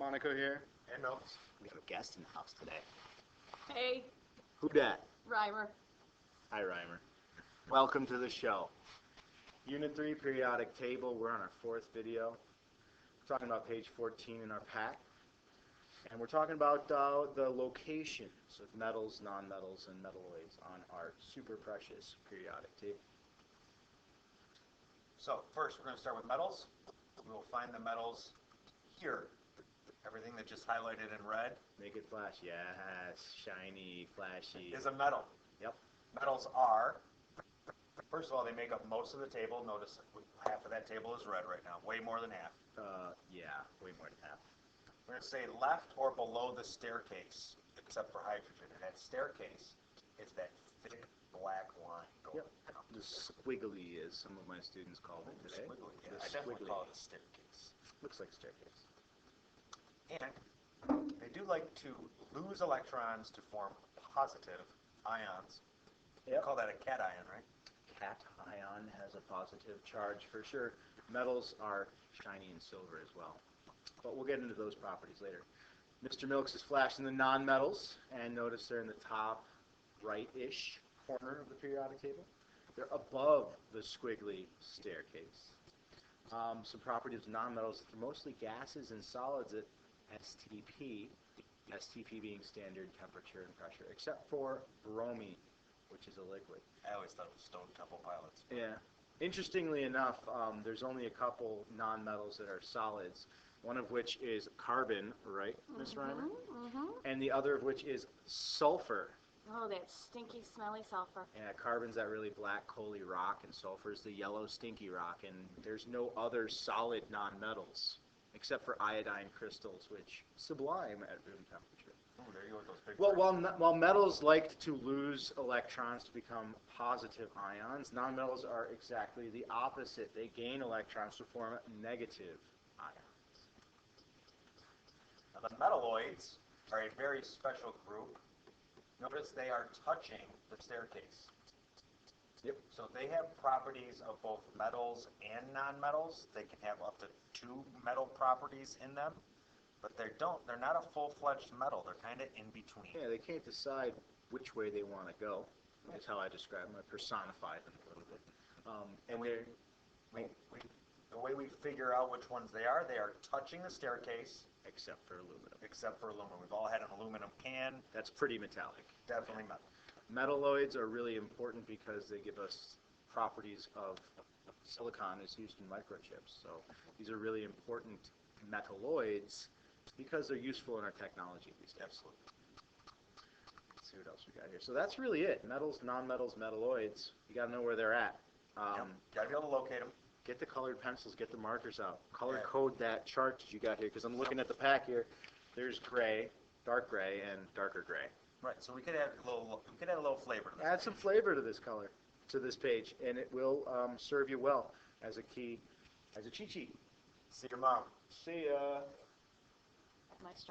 MoNaCo here. And notes. We have a guest in the house today. Hey, Who dat? Reimer. Hi, Reimer. Welcome to the show. Unit 3, periodic table. We're on our 4th video. We're talking about page 14 in our pack. And we're talking about the locations of metals, nonmetals, and metalloids on our super precious periodic table. So first we're going to start with metals. We will find the metals here. Everything that just highlighted in red. Make it flash. Yes. Shiny, flashy. Is a metal. Yep. Metals are, first of all, they make up most of the table. Notice half of that table is red right now. Way more than half. Yeah, way more than half. We're going to say left or below the staircase, except for hydrogen. And that staircase is that thick black line going down. The squiggly, as some of my students call it today. Squiggly, yeah. The I definitely squiggly. call it a staircase. Looks like a staircase. And they do like to lose electrons to form positive ions. You call that a cation, right? Cation has a positive charge for sure. Metals are shiny and silver as well. But we'll get into those properties later. Mr. Milks is flashing the nonmetals, and notice they're in the top right-ish corner of the periodic table. They're above the squiggly staircase. Some properties of nonmetals, they're mostly gases and solids at STP, STP being standard temperature and pressure, except for bromine, which is a liquid. I always thought it was Stone Temple Pilots. Yeah. Interestingly enough, there's only a couple nonmetals that are solids, one of which is carbon, right, Ms. Reimer? And the other of which is sulfur. Oh, that stinky, smelly sulfur. Yeah, carbon's that really black, coaly rock, and sulfur's the yellow, stinky rock, and there's no other solid nonmetals, except for iodine crystals, which sublime at room temperature. Oh, there you go with those big Well, while metals like to lose electrons to become positive ions, nonmetals are exactly the opposite. They gain electrons to form negative ions. Now, the metalloids are a very special group. Notice they are touching the staircase. Yep. So they have properties of both metals and nonmetals. They can have up to 2 metal properties in them, but they're not a full-fledged metal. They're kind of in between. Yeah, they can't decide which way they want to go, is how I describe them. I personify them a little bit. And the way we figure out which ones they are touching the staircase. Except for aluminum. Except for aluminum. We've all had an aluminum can. That's pretty metallic. Definitely metal. Metalloids are really important because they give us properties of silicon is used in microchips. So these are really important metalloids because they're useful in our technology these days. Absolutely. Let's see what else we got here. So that's really it. Metals, nonmetals, metalloids. You got to know where they're at. Yep. Got to be able to locate them. Get the colored pencils, get the markers out. Color code that chart that you got here, because I'm looking at the pack here. There's gray, dark gray, and darker gray. Right. So we could add a little flavor to this. Add some flavor to this color, to this page, and it will serve you well as a key, as a cheat sheet. See your mom. See ya. Nice.